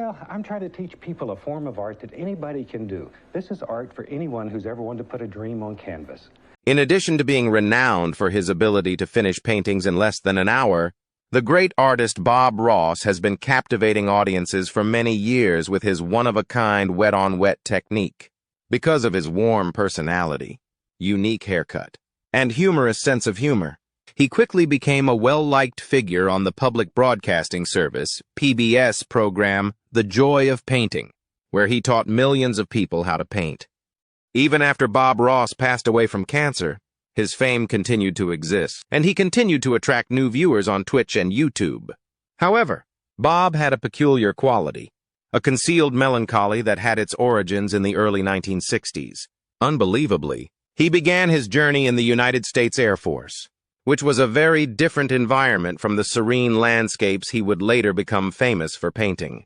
Well, I'm trying to teach people a form of art that anybody can do. This is art for anyone who's ever wanted to put a dream on canvas. In addition to being renowned for his ability to finish paintings in less than an hour, the great artist Bob Ross has been captivating audiences for many years with his one-of-a-kind wet-on-wet technique. Because of his warm personality, unique haircut, and humorous sense of humor, he quickly became a well-liked figure on the public broadcasting service, PBS program The Joy of Painting, where he taught millions of people how to paint. Even after Bob Ross passed away from cancer, his fame continued to exist, and he continued to attract new viewers on Twitch and YouTube. However, Bob had a peculiar quality, a concealed melancholy that had its origins in the early 1960s. Unbelievably, he began his journey in the United States Air Force, which was a very different environment from the serene landscapes he would later become famous for painting.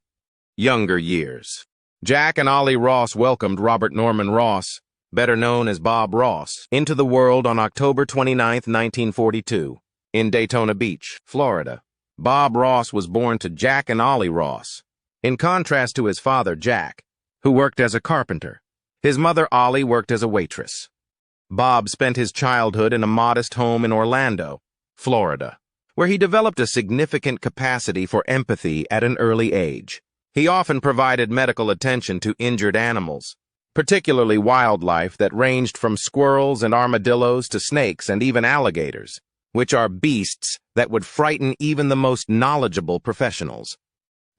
Younger years. Jack and Ollie Ross welcomed Robert Norman Ross, better known as Bob Ross, into the world on October 29, 1942, in Daytona Beach, Florida. Bob Ross was born to Jack and Ollie Ross. In contrast to his father, Jack, who worked as a carpenter, his mother, Ollie, worked as a waitress. Bob spent his childhood in a modest home in Orlando, Florida, where he developed a significant capacity for empathy at an early age. He often provided medical attention to injured animals, particularly wildlife that ranged from squirrels and armadillos to snakes and even alligators, which are beasts that would frighten even the most knowledgeable professionals.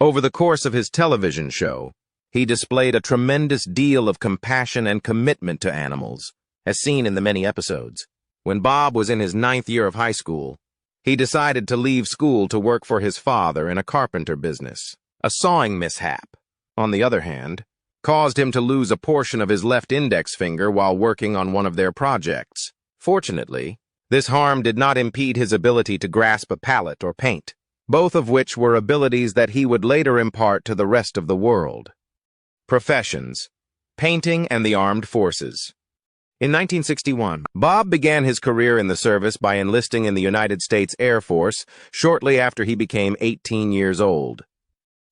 Over the course of his television show, he displayed a tremendous deal of compassion and commitment to animals, as seen in the many episodes. When Bob was in his 9th year of high school, he decided to leave school to work for his father in a carpenter business. A sawing mishap, on the other hand, caused him to lose a portion of his left index finger while working on one of their projects. Fortunately, this harm did not impede his ability to grasp a palette or paint, both of which were abilities that he would later impart to the rest of the world. Professions: painting and the armed forces. In 1961, Bob began his career in the service by enlisting in the United States Air Force shortly after he became 18 years old.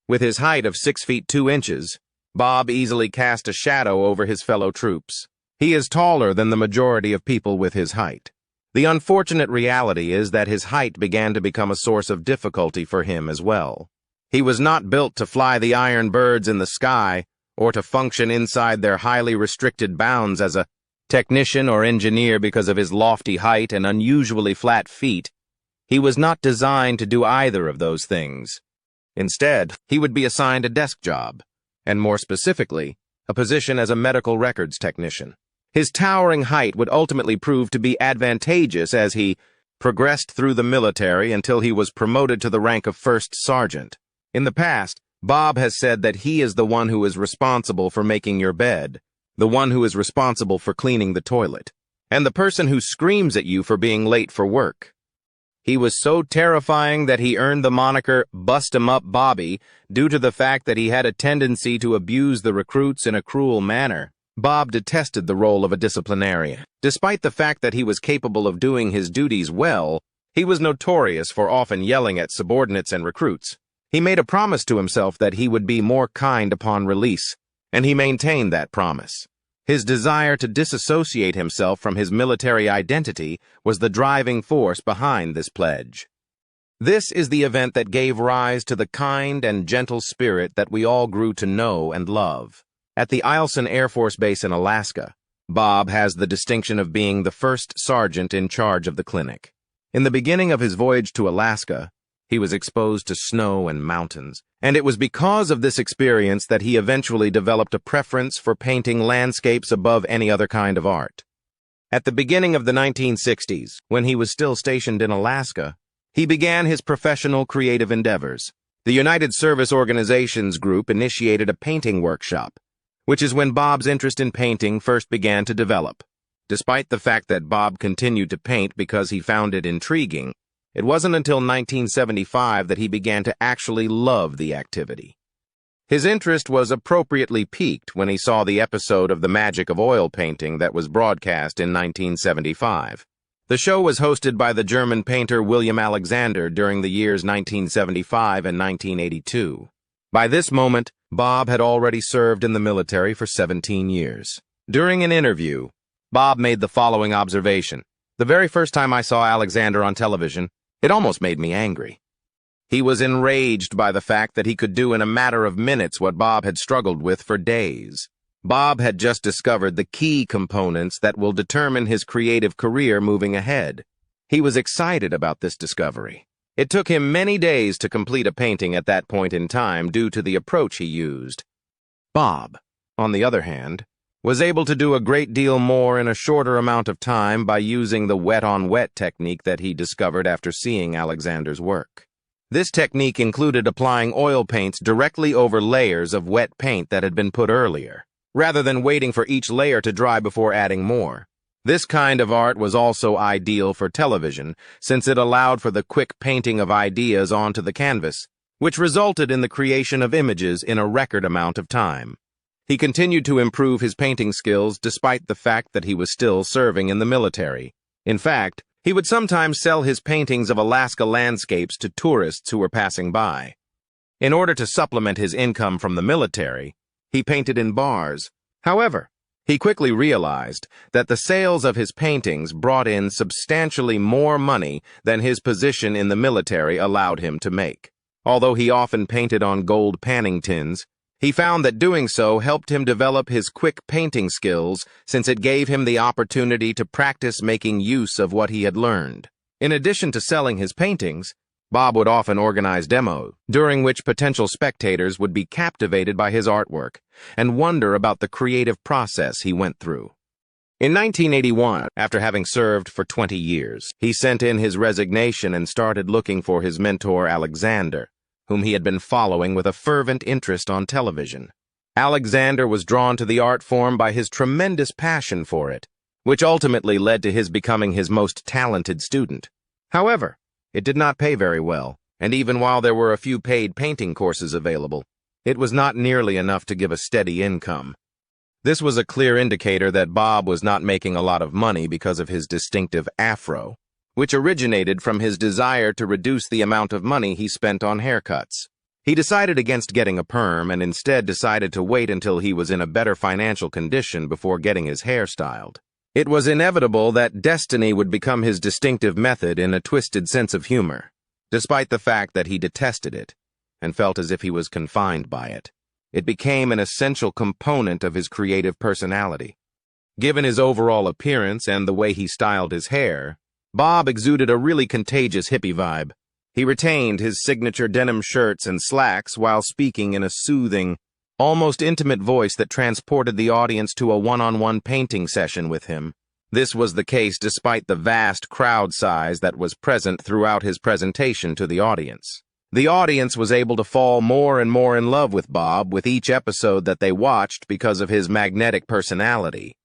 With his height of 6 feet 2 inches, Bob easily cast a shadow over his fellow troops. He is taller than the majority of people with his height. The unfortunate reality is that his height began to become a source of difficulty for him as well. He was not built to fly the iron birds in the sky or to function inside their highly restricted bounds as a technician or engineer because of his lofty height and unusually flat feet. He was not designed to do either of those things. Instead, he would be assigned a desk job, and more specifically, a position as a medical records technician. His towering height would ultimately prove to be advantageous as he progressed through the military until he was promoted to the rank of first sergeant. In the past, Bob has said that he is the one who is responsible for making your bed, the one who is responsible for cleaning the toilet, and the person who screams at you for being late for work. He was so terrifying that he earned the moniker Bust 'em Up Bobby due to the fact that he had a tendency to abuse the recruits in a cruel manner. Bob detested the role of a disciplinarian. Despite the fact that he was capable of doing his duties well, he was notorious for often yelling at subordinates and recruits. He made a promise to himself that he would be more kind upon release, and he maintained that promise. His desire to disassociate himself from his military identity was the driving force behind this pledge. This is the event that gave rise to the kind and gentle spirit that we all grew to know and love. At the Eielson Air Force Base in Alaska, Bob has the distinction of being the first sergeant in charge of the clinic. In the beginning of his voyage to Alaska, he was exposed to snow and mountains, and it was because of this experience that he eventually developed a preference for painting landscapes above any other kind of art. At the beginning of the 1960s, when he was still stationed in Alaska, he began his professional creative endeavors. The United Service Organizations Group initiated a painting workshop, which is when Bob's interest in painting first began to develop. Despite the fact that Bob continued to paint because he found it intriguing, it wasn't until 1975 that he began to actually love the activity. His interest was appropriately piqued when he saw the episode of The Magic of Oil Painting that was broadcast in 1975. The show was hosted by the German painter William Alexander during the years 1975 and 1982. By this moment, Bob had already served in the military for 17 years. During an interview, Bob made the following observation. "The very first time I saw Alexander on television, it almost made me angry. He was enraged by the fact that he could do in a matter of minutes what Bob had struggled with for days. Bob had just discovered the key components that will determine his creative career moving ahead. He was excited about this discovery. It took him many days to complete a painting at that point in time due to the approach he used. Bob, on the other hand, was able to do a great deal more in a shorter amount of time by using the wet-on-wet technique that he discovered after seeing Alexander's work. This technique included applying oil paints directly over layers of wet paint that had been put earlier, rather than waiting for each layer to dry before adding more. This kind of art was also ideal for television, since it allowed for the quick painting of ideas onto the canvas, which resulted in the creation of images in a record amount of time. He continued to improve his painting skills despite the fact that he was still serving in the military. In fact, he would sometimes sell his paintings of Alaska landscapes to tourists who were passing by. In order to supplement his income from the military, he painted in bars. However, he quickly realized that the sales of his paintings brought in substantially more money than his position in the military allowed him to make. Although he often painted on gold panning tins, he found that doing so helped him develop his quick painting skills since it gave him the opportunity to practice making use of what he had learned. In addition to selling his paintings, Bob would often organize demos, during which potential spectators would be captivated by his artwork and wonder about the creative process he went through. In 1981, after having served for 20 years, he sent in his resignation and started looking for his mentor Alexander, whom he had been following with a fervent interest on television. Alexander was drawn to the art form by his tremendous passion for it, which ultimately led to his becoming his most talented student. However, it did not pay very well, and even while there were a few paid painting courses available, it was not nearly enough to give a steady income. This was a clear indicator that Bob was not making a lot of money because of his distinctive afro, which originated from his desire to reduce the amount of money he spent on haircuts. He decided against getting a perm and instead decided to wait until he was in a better financial condition before getting his hair styled. It was inevitable that destiny would become his distinctive method in a twisted sense of humor, despite the fact that he detested it and felt as if he was confined by it. It became an essential component of his creative personality. Given his overall appearance and the way he styled his hair, Bob exuded a really contagious hippie vibe. He retained his signature denim shirts and slacks while speaking in a soothing, almost intimate voice that transported the audience to a one-on-one painting session with him. This was the case despite the vast crowd size that was present throughout his presentation to the audience. The audience was able to fall more and more in love with Bob with each episode that they watched because of his magnetic personality.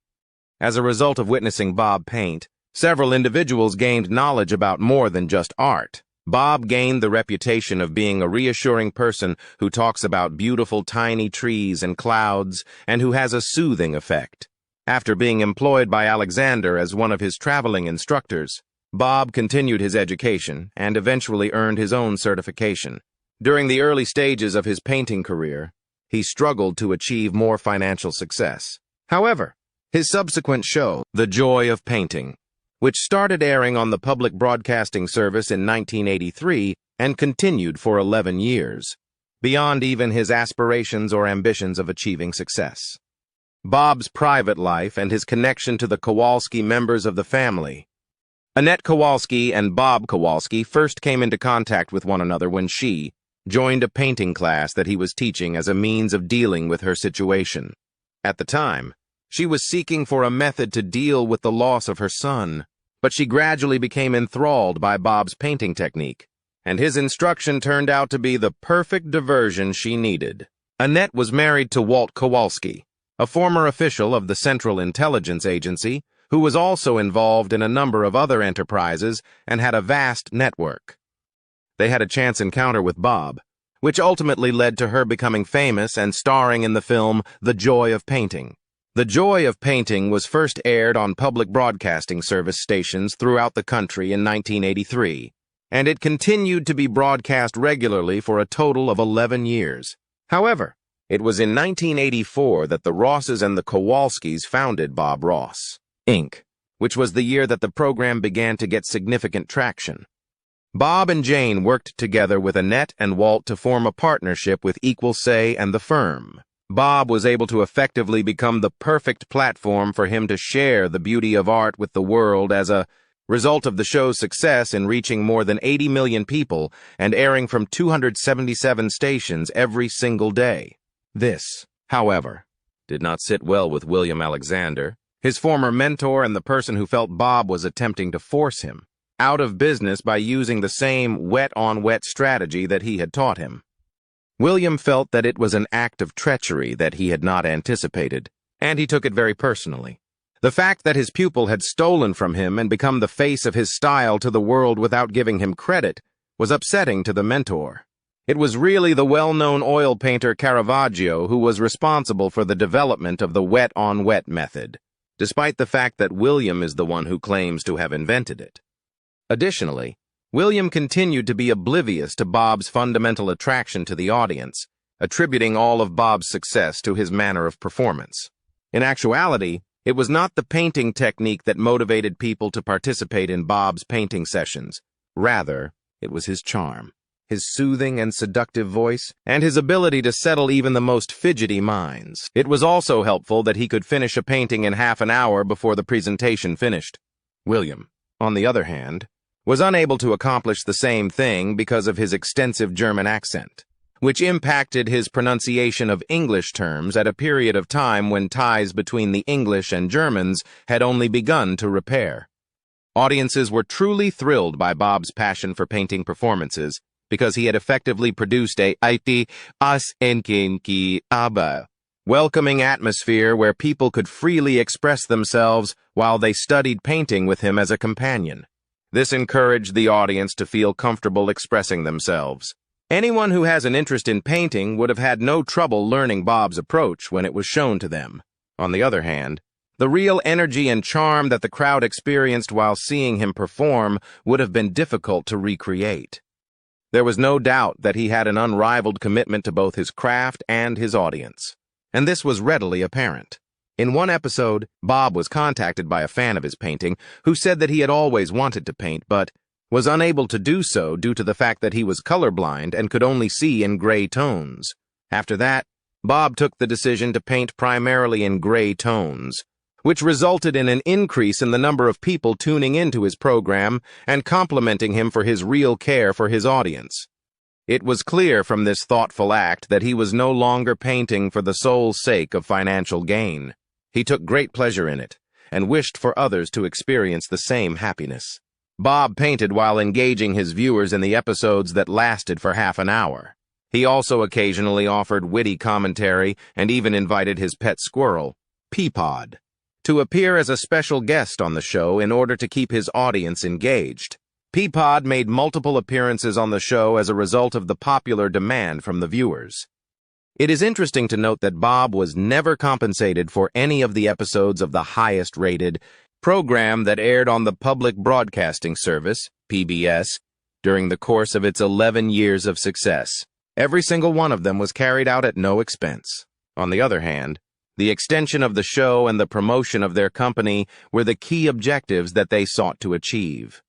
As a result of witnessing Bob paint, several individuals gained knowledge about more than just art. Bob gained the reputation of being a reassuring person who talks about beautiful tiny trees and clouds and who has a soothing effect. After being employed by Alexander as one of his traveling instructors, Bob continued his education and eventually earned his own certification. During the early stages of his painting career, he struggled to achieve more financial success. However, his subsequent show, The Joy of Painting, which started airing on the public broadcasting service in 1983 and continued for 11 years, beyond even his aspirations or ambitions of achieving success. Bob's private life and his connection to the Kowalski members of the family. Annette Kowalski and Bob Kowalski first came into contact with one another when she joined a painting class that he was teaching as a means of dealing with her situation. At the time, she was seeking for a method to deal with the loss of her son, but she gradually became enthralled by Bob's painting technique, and his instruction turned out to be the perfect diversion she needed. Annette was married to Walt Kowalski, a former official of the Central Intelligence Agency, who was also involved in a number of other enterprises and had a vast network. They had a chance encounter with Bob, which ultimately led to her becoming famous and starring in the film The Joy of Painting. The Joy of Painting was first aired on public broadcasting service stations throughout the country in 1983, and it continued to be broadcast regularly for a total of 11 years. However, It was in 1984 that the Rosses and the Kowalskis founded Bob Ross, Inc., which was the year that the program began to get significant traction. Bob and Jane worked together with Annette and Walt to form a partnership with equal say and the firm. Bob was able to effectively become the perfect platform for him to share the beauty of art with the world as a result of the show's success in reaching more than 80 million people and airing from 277 stations every single day. This, however, did not sit well with William Alexander, his former mentor and the person who felt Bob was attempting to force him out of business by using the same wet-on-wet strategy that he had taught him. William felt that it was an act of treachery that he had not anticipated, and he took it very personally. The fact that his pupil had stolen from him and become the face of his style to the world without giving him credit was upsetting to the mentor. It was really the well-known oil painter Caravaggio who was responsible for the development of the wet-on-wet method, despite the fact that William is the one who claims to have invented it. Additionally, William continued to be oblivious to Bob's fundamental attraction to the audience, attributing all of Bob's success to his manner of performance. In actuality, it was not the painting technique that motivated people to participate in Bob's painting sessions. Rather, it was his charm, his soothing and seductive voice, and his ability to settle even the most fidgety minds. It was also helpful that he could finish a painting in half an hour before the presentation finished. William, on the other hand, was unable to accomplish the same thing because of his extensive German accent, which impacted his pronunciation of English terms at a period of time when ties between the English and Germans had only begun to repair. Audiences were truly thrilled by Bob's passion for painting performances because he had effectively produced a welcoming atmosphere where people could freely express themselves while they studied painting with him as a companion. This encouraged the audience to feel comfortable expressing themselves. Anyone who has an interest in painting would have had no trouble learning Bob's approach when it was shown to them. On the other hand, the real energy and charm that the crowd experienced while seeing him perform would have been difficult to recreate. There was no doubt that he had an unrivaled commitment to both his craft and his audience, and this was readily apparent. In one episode, Bob was contacted by a fan of his painting who said that he had always wanted to paint but was unable to do so due to the fact that he was colorblind and could only see in gray tones. After that, Bob took the decision to paint primarily in gray tones, which resulted in an increase in the number of people tuning into his program and complimenting him for his real care for his audience. It was clear from this thoughtful act that he was no longer painting for the sole sake of financial gain. He took great pleasure in it, and wished for others to experience the same happiness. Bob painted while engaging his viewers in the episodes that lasted for half an hour. He also occasionally offered witty commentary and even invited his pet squirrel, Peapod, to appear as a special guest on the show in order to keep his audience engaged. Peapod made multiple appearances on the show as a result of the popular demand from the viewers. It is interesting to note that Bob was never compensated for any of the episodes of the highest-rated program that aired on the Public Broadcasting Service, PBS, during the course of its 11 years of success. Every single one of them was carried out at no expense. On the other hand, the extension of the show and the promotion of their company were the key objectives that they sought to achieve.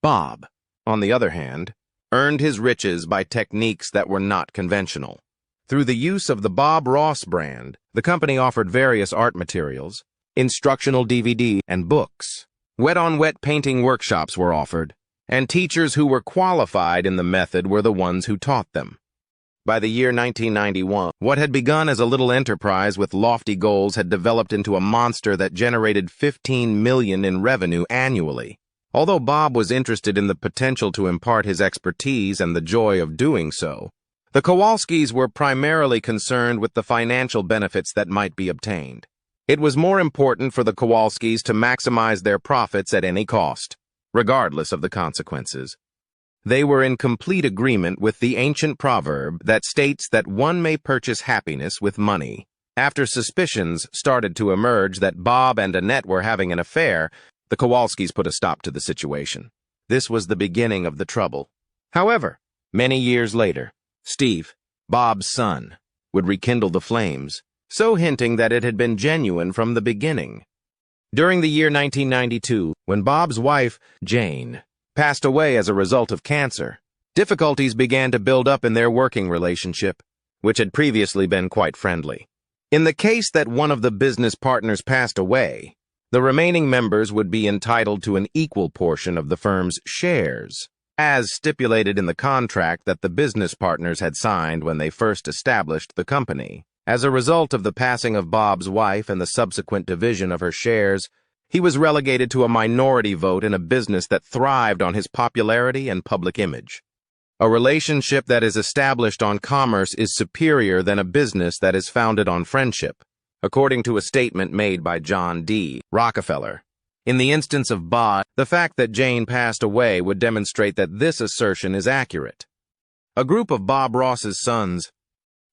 Bob, on the other hand, earned his riches by techniques that were not conventional. Through the use of the Bob Ross brand, the company offered various art materials, instructional DVD, and books. Wet-on-wet painting workshops were offered, and teachers who were qualified in the method were the ones who taught them. By the year 1991, what had begun as a little enterprise with lofty goals had developed into a monster that generated $15 million in revenue annually. Although Bob was interested in the potential to impart his expertise and the joy of doing so, the Kowalskis were primarily concerned with the financial benefits that might be obtained. It was more important for the Kowalskis to maximize their profits at any cost, regardless of the consequences. They were in complete agreement with the ancient proverb that states that one may purchase happiness with money. After suspicions started to emerge that Bob and Annette were having an affair, the Kowalskis put a stop to the situation. This was the beginning of the trouble. However, many years later, Steve, Bob's son, would rekindle the flames, so hinting that it had been genuine from the beginning. During the year 1992, when Bob's wife, Jane, passed away as a result of cancer, difficulties began to build up in their working relationship, which had previously been quite friendly. In the case that one of the business partners passed away, the remaining members would be entitled to an equal portion of the firm's shares, as stipulated in the contract that the business partners had signed when they first established the company. As a result of the passing of Bob's wife and the subsequent division of her shares, he was relegated to a minority vote in a business that thrived on his popularity and public image. A relationship that is established on commerce is superior than a business that is founded on friendship, according to a statement made by John D. Rockefeller. In the instance of Bob, the fact that Jane passed away would demonstrate that this assertion is accurate. A group of Bob Ross's sons.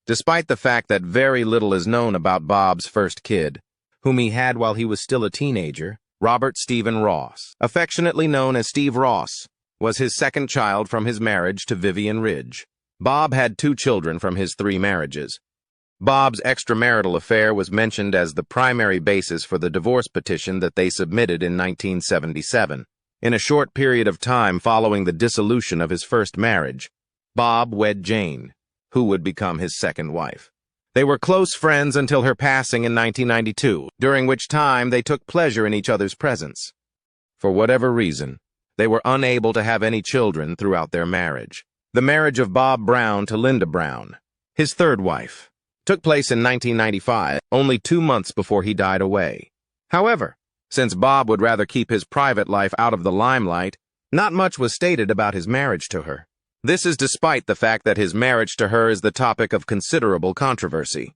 Despite the fact that very little is known about Bob's first kid, whom he had while he was still a teenager, Robert Stephen Ross, affectionately known as Steve Ross, was his second child from his marriage to Vivian Ridge. Bob had 2 children from his 3 marriages. Bob's extramarital affair was mentioned as the primary basis for the divorce petition that they submitted in 1977. In a short period of time following the dissolution of his first marriage, Bob wed Jane, who would become his second wife. They were close friends until her passing in 1992, during which time they took pleasure in each other's presence. For whatever reason, they were unable to have any children throughout their marriage. The marriage of Bob Brown to Linda Brown, his third wife, took place in 1995, only 2 months before he died away. However, since Bob would rather keep his private life out of the limelight, not much was stated about his marriage to her. This is despite the fact that his marriage to her is the topic of considerable controversy.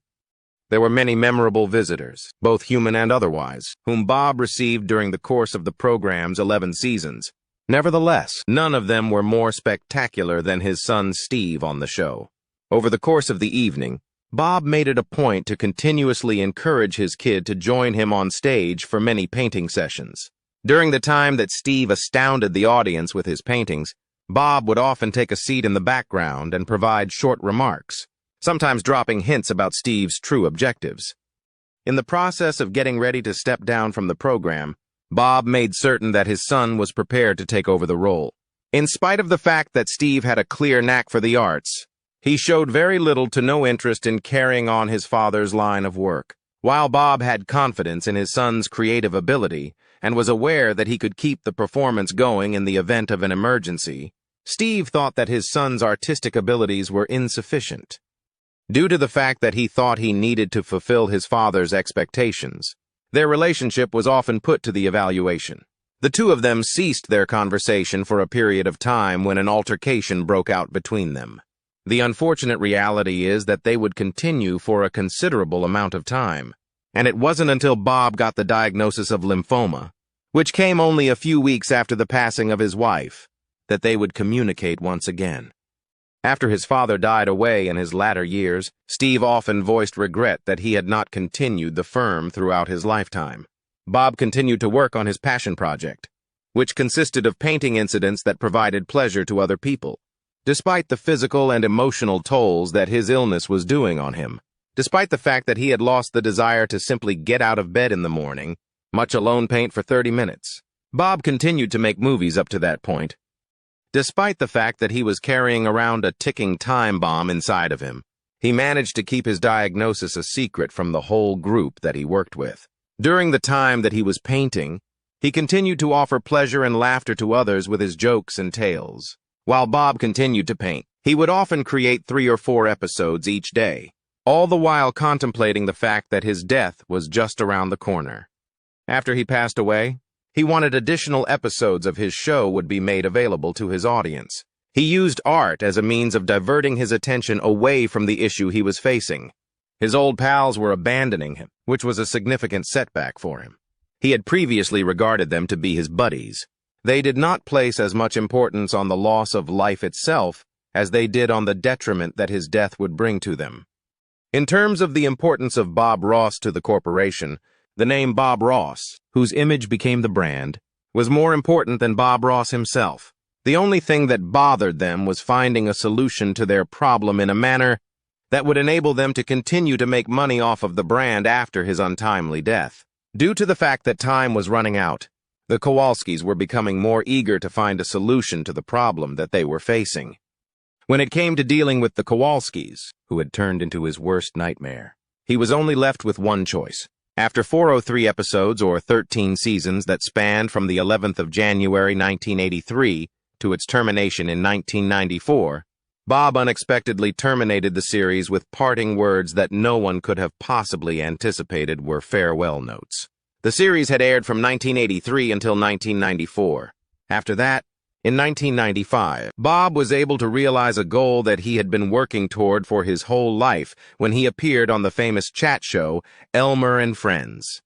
There were many memorable visitors, both human and otherwise, whom Bob received during the course of the program's 11 seasons. Nevertheless, none of them were more spectacular than his son Steve on the show. Over the course of the evening, Bob made it a point to continuously encourage his kid to join him on stage for many painting sessions. During the time that Steve astounded the audience with his paintings, Bob would often take a seat in the background and provide short remarks, sometimes dropping hints about Steve's true objectives. In the process of getting ready to step down from the program, Bob made certain that his son was prepared to take over the role. In spite of the fact that Steve had a clear knack for the arts, he showed very little to no interest in carrying on his father's line of work. While Bob had confidence in his son's creative ability and was aware that he could keep the performance going in the event of an emergency, Steve thought that his son's artistic abilities were insufficient. Due to the fact that he thought he needed to fulfill his father's expectations, their relationship was often put to the evaluation. The two of them ceased their conversation for a period of time when an altercation broke out between them. The unfortunate reality is that they would continue for a considerable amount of time, and it wasn't until Bob got the diagnosis of lymphoma, which came only a few weeks after the passing of his wife, that they would communicate once again. After his father died away in his latter years, Steve often voiced regret that he had not continued the firm throughout his lifetime. Bob continued to work on his passion project, which consisted of painting incidents that provided pleasure to other people, despite the physical and emotional tolls that his illness was doing on him. Despite the fact that he had lost the desire to simply get out of bed in the morning, much alone paint for 30 minutes, Bob continued to make movies up to that point. Despite the fact that he was carrying around a ticking time bomb inside of him, he managed to keep his diagnosis a secret from the whole group that he worked with. During the time that he was painting, he continued to offer pleasure and laughter to others with his jokes and tales. While Bob continued to paint, he would often create 3 or 4 episodes each day, all the while contemplating the fact that his death was just around the corner. After he passed away, he wanted additional episodes of his show would be made available to his audience. He used art as a means of diverting his attention away from the issue he was facing. His old pals were abandoning him, which was a significant setback for him. He had previously regarded them to be his buddies. They did not place as much importance on the loss of life itself as they did on the detriment that his death would bring to them. In terms of the importance of Bob Ross to the corporation, the name Bob Ross, whose image became the brand, was more important than Bob Ross himself. The only thing that bothered them was finding a solution to their problem in a manner that would enable them to continue to make money off of the brand after his untimely death. Due to the fact that time was running out, the Kowalskis were becoming more eager to find a solution to the problem that they were facing. When it came to dealing with the Kowalskis, who had turned into his worst nightmare, he was only left with one choice. After 403 episodes or 13 seasons that spanned from the 11th of January 1983 to its termination in 1994, Bob unexpectedly terminated the series with parting words that no one could have possibly anticipated were farewell notes. The series had aired from 1983 until 1994. After that, in 1995, Bob was able to realize a goal that he had been working toward for his whole life when he appeared on the famous chat show Elmer and Friends.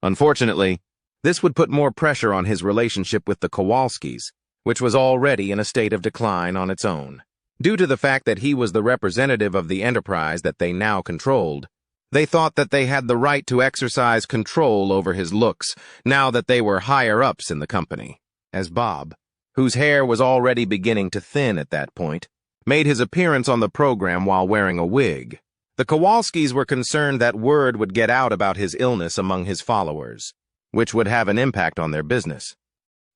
Unfortunately, this would put more pressure on his relationship with the Kowalskis, which was already in a state of decline on its own. Due to the fact that he was the representative of the enterprise that they now controlled, they thought that they had the right to exercise control over his looks now that they were higher-ups in the company. As Bob, whose hair was already beginning to thin at that point, made his appearance on the program while wearing a wig, the Kowalskis were concerned that word would get out about his illness among his followers, which would have an impact on their business.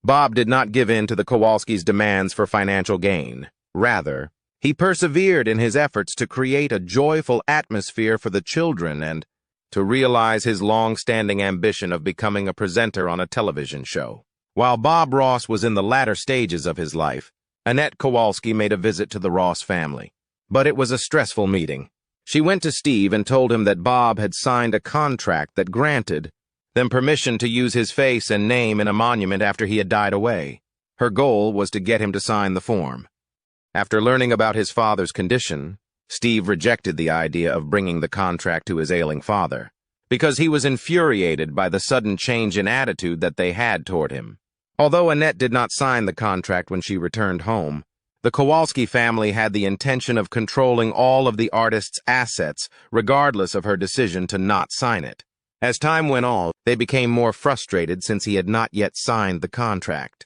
Bob did not give in to the Kowalskis' demands for financial gain. Rather, he persevered in his efforts to create a joyful atmosphere for the children and to realize his long-standing ambition of becoming a presenter on a television show. While Bob Ross was in the latter stages of his life, Annette Kowalski made a visit to the Ross family. But it was a stressful meeting. She went to Steve and told him that Bob had signed a contract that granted them permission to use his face and name in a monument after he had died away. Her goal was to get him to sign the form. After learning about his father's condition, Steve rejected the idea of bringing the contract to his ailing father, because he was infuriated by the sudden change in attitude that they had toward him. Although Annette did not sign the contract when she returned home, the Kowalski family had the intention of controlling all of the artist's assets, regardless of her decision to not sign it. As time went on, they became more frustrated since he had not yet signed the contract.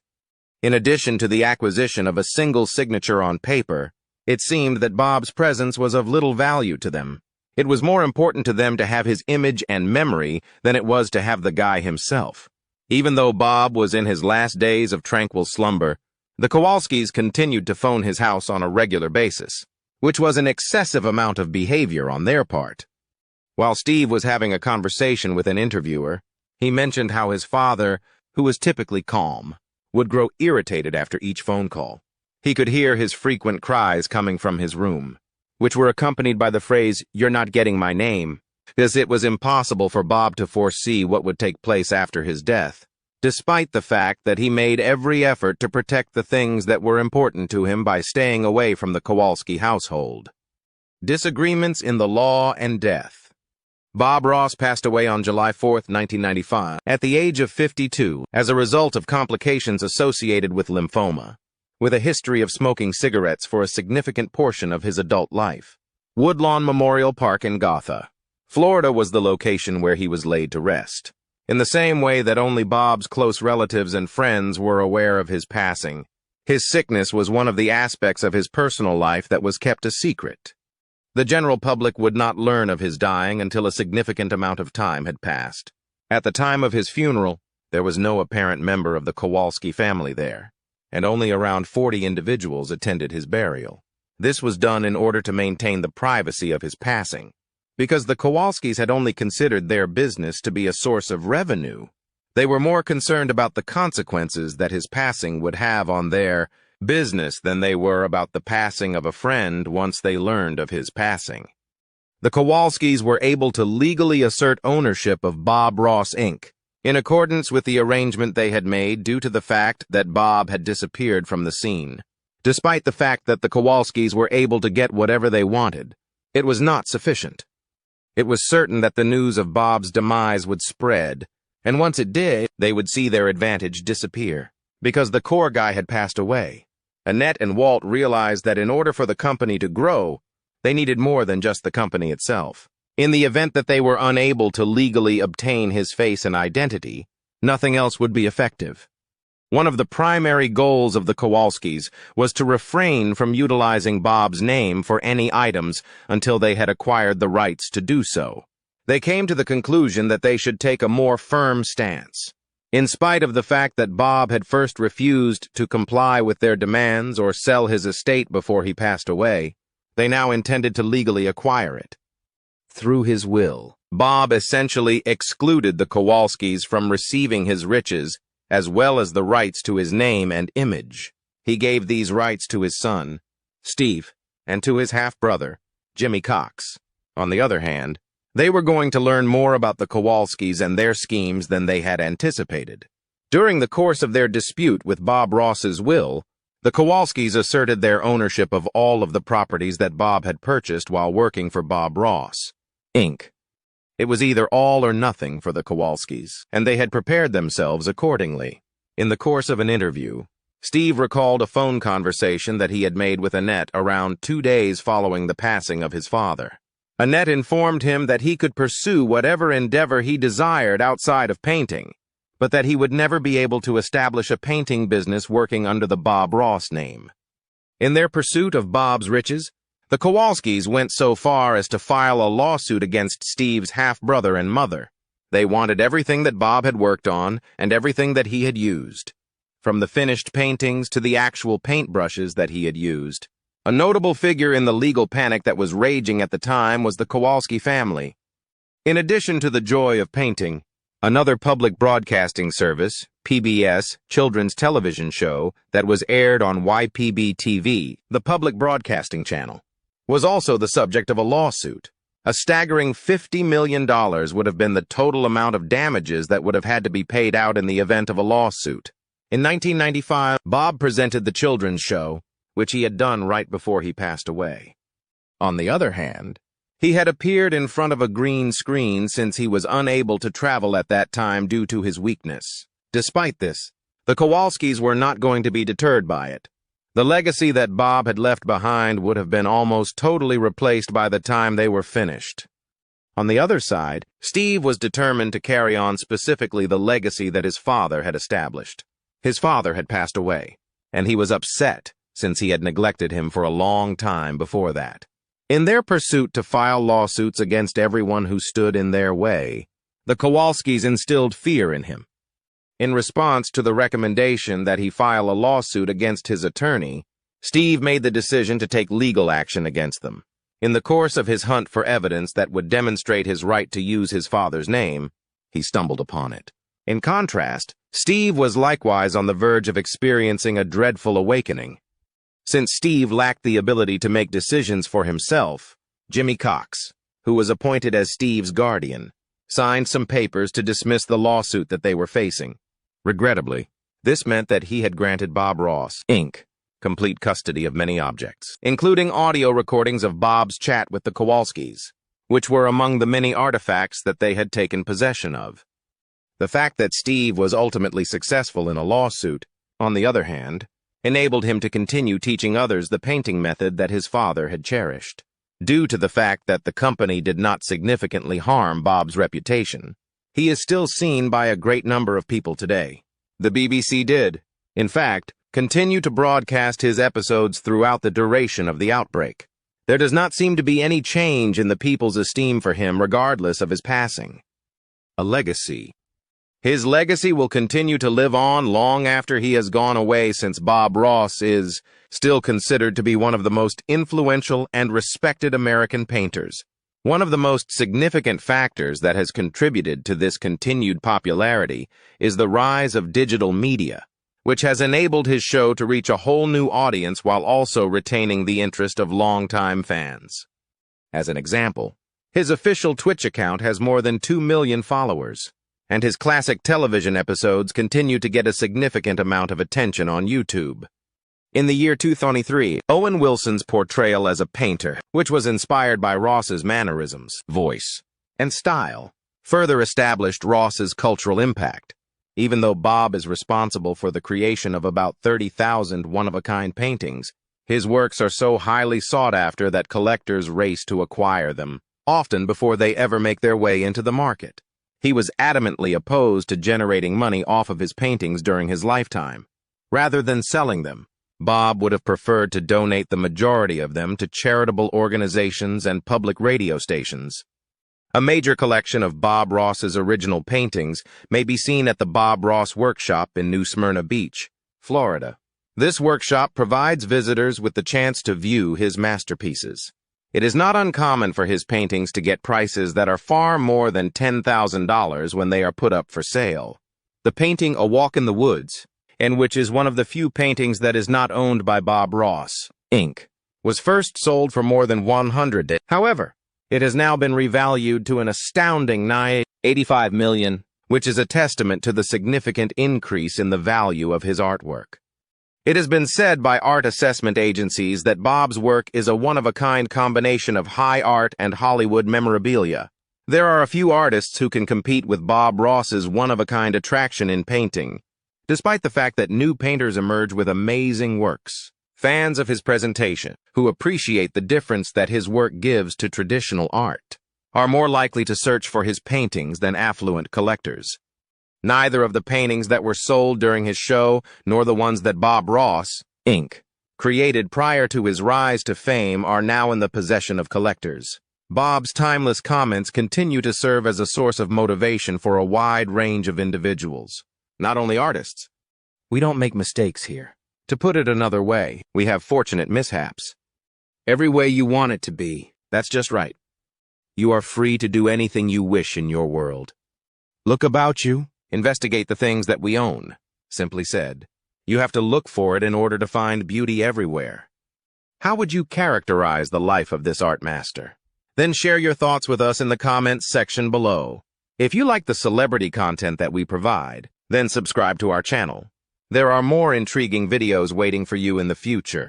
In addition to the acquisition of a single signature on paper, it seemed that Bob's presence was of little value to them. It was more important to them to have his image and memory than it was to have the guy himself. Even though Bob was in his last days of tranquil slumber, the Kowalskis continued to phone his house on a regular basis, which was an excessive amount of behavior on their part. While Steve was having a conversation with an interviewer, he mentioned how his father, who was typically calm, would grow irritated after each phone call. He could hear his frequent cries coming from his room, which were accompanied by the phrase, "You're not getting my name," because it was impossible for Bob to foresee what would take place after his death, despite the fact that he made every effort to protect the things that were important to him by staying away from the Kowalski household. Disagreements in the Law and Death. Bob Ross passed away on July 4, 1995, at the age of 52 as a result of complications associated with lymphoma, with a history of smoking cigarettes for a significant portion of his adult life. Woodlawn Memorial Park in Gotha, Florida was the location where he was laid to rest. In the same way that only Bob's close relatives and friends were aware of his passing, his sickness was one of the aspects of his personal life that was kept a secret. The general public would not learn of his dying until a significant amount of time had passed. At the time of his funeral, there was no apparent member of the Kowalski family there, and only around 40 individuals attended his burial. This was done in order to maintain the privacy of his passing, because the Kowalskis had only considered their business to be a source of revenue. They were more concerned about the consequences that his passing would have on their business than they were about the passing of a friend once they learned of his passing. The Kowalskis were able to legally assert ownership of Bob Ross, Inc., in accordance with the arrangement they had made due to the fact that Bob had disappeared from the scene. Despite the fact that the Kowalskis were able to get whatever they wanted, it was not sufficient. It was certain that the news of Bob's demise would spread, and once it did, they would see their advantage disappear, because the core guy had passed away. Annette and Walt realized that in order for the company to grow, they needed more than just the company itself. In the event that they were unable to legally obtain his face and identity, nothing else would be effective. One of the primary goals of the Kowalskis was to refrain from utilizing Bob's name for any items until they had acquired the rights to do so. They came to the conclusion that they should take a more firm stance. In spite of the fact that Bob had first refused to comply with their demands or sell his estate before he passed away, they now intended to legally acquire it. Through his will, Bob essentially excluded the Kowalskis from receiving his riches as well as the rights to his name and image. He gave these rights to his son, Steve, and to his half-brother, Jimmy Cox. On the other hand, they were going to learn more about the Kowalskis and their schemes than they had anticipated. During the course of their dispute with Bob Ross's will, the Kowalskis asserted their ownership of all of the properties that Bob had purchased while working for Bob Ross, Inc. It was either all or nothing for the Kowalskis, and they had prepared themselves accordingly. In the course of an interview, Steve recalled a phone conversation that he had made with Annette around 2 days following the passing of his father. Annette informed him that he could pursue whatever endeavor he desired outside of painting, but that he would never be able to establish a painting business working under the Bob Ross name. In their pursuit of Bob's riches, the Kowalskis went so far as to file a lawsuit against Steve's half-brother and mother. They wanted everything that Bob had worked on and everything that he had used, from the finished paintings to the actual paintbrushes that he had used. A notable figure in the legal panic that was raging at the time was the Kowalski family. In addition to the joy of painting, another public broadcasting service, PBS, children's television show that was aired on YPB-TV, the public broadcasting channel, was also the subject of a lawsuit. A staggering $50 million would have been the total amount of damages that would have had to be paid out in the event of a lawsuit. In 1995, Bob presented the children's show, which he had done right before he passed away. On the other hand, he had appeared in front of a green screen since he was unable to travel at that time due to his weakness. Despite this, the Kowalskis were not going to be deterred by it. The legacy that Bob had left behind would have been almost totally replaced by the time they were finished. On the other side, Steve was determined to carry on specifically the legacy that his father had established. His father had passed away, and he was upset since he had neglected him for a long time before that. In their pursuit to file lawsuits against everyone who stood in their way, the Kowalskis instilled fear in him. In response to the recommendation that he file a lawsuit against his attorney, Steve made the decision to take legal action against them. In the course of his hunt for evidence that would demonstrate his right to use his father's name, he stumbled upon it. In contrast, Steve was likewise on the verge of experiencing a dreadful awakening. Since Steve lacked the ability to make decisions for himself, Jimmy Cox, who was appointed as Steve's guardian, signed some papers to dismiss the lawsuit that they were facing. Regrettably, this meant that he had granted Bob Ross, Inc., complete custody of many objects, including audio recordings of Bob's chat with the Kowalskis, which were among the many artifacts that they had taken possession of. The fact that Steve was ultimately successful in a lawsuit, on the other hand, enabled him to continue teaching others the painting method that his father had cherished. Due to the fact that the company did not significantly harm Bob's reputation, he is still seen by a great number of people today. The BBC did, in fact, continue to broadcast his episodes throughout the duration of the outbreak. There does not seem to be any change in the people's esteem for him regardless of his passing. A legacy. His legacy will continue to live on long after he has gone away, since Bob Ross is still considered to be one of the most influential and respected American painters. One of the most significant factors that has contributed to this continued popularity is the rise of digital media, which has enabled his show to reach a whole new audience while also retaining the interest of longtime fans. As an example, his official Twitch account has more than 2 million followers, and his classic television episodes continue to get a significant amount of attention on YouTube. In the year 2023, Owen Wilson's portrayal as a painter, which was inspired by Ross's mannerisms, voice, and style, further established Ross's cultural impact. Even though Bob is responsible for the creation of about 30,000 one-of-a-kind paintings, his works are so highly sought after that collectors race to acquire them, often before they ever make their way into the market. He was adamantly opposed to generating money off of his paintings during his lifetime. Rather than selling them, Bob would have preferred to donate the majority of them to charitable organizations and public radio stations. A major collection of Bob Ross's original paintings may be seen at the Bob Ross Workshop in New Smyrna Beach, Florida. This workshop provides visitors with the chance to view his masterpieces. It is not uncommon for his paintings to get prices that are far more than $10,000 when they are put up for sale. The painting A Walk in the Woods, and which is one of the few paintings that is not owned by Bob Ross, Inc., was first sold for more than $100. However, it has now been revalued to an astounding $85 million, which is a testament to the significant increase in the value of his artwork. It has been said by art assessment agencies that Bob's work is a one-of-a-kind combination of high art and Hollywood memorabilia. There are a few artists who can compete with Bob Ross's one-of-a-kind attraction in painting, despite the fact that new painters emerge with amazing works. Fans of his presentation, who appreciate the difference that his work gives to traditional art, are more likely to search for his paintings than affluent collectors. Neither of the paintings that were sold during his show, nor the ones that Bob Ross, Inc., created prior to his rise to fame are now in the possession of collectors. Bob's timeless comments continue to serve as a source of motivation for a wide range of individuals, not only artists. We don't make mistakes here. To put it another way, we have fortunate mishaps. Every way you want it to be, that's just right. You are free to do anything you wish in your world. Look about you. Investigate the things that we own. Simply said, you have to look for it in order to find beauty everywhere. How would you characterize the life of this art master? Then share your thoughts with us in the comments section below. If you like the celebrity content that we provide, then subscribe to our channel. There are more intriguing videos waiting for you in the future.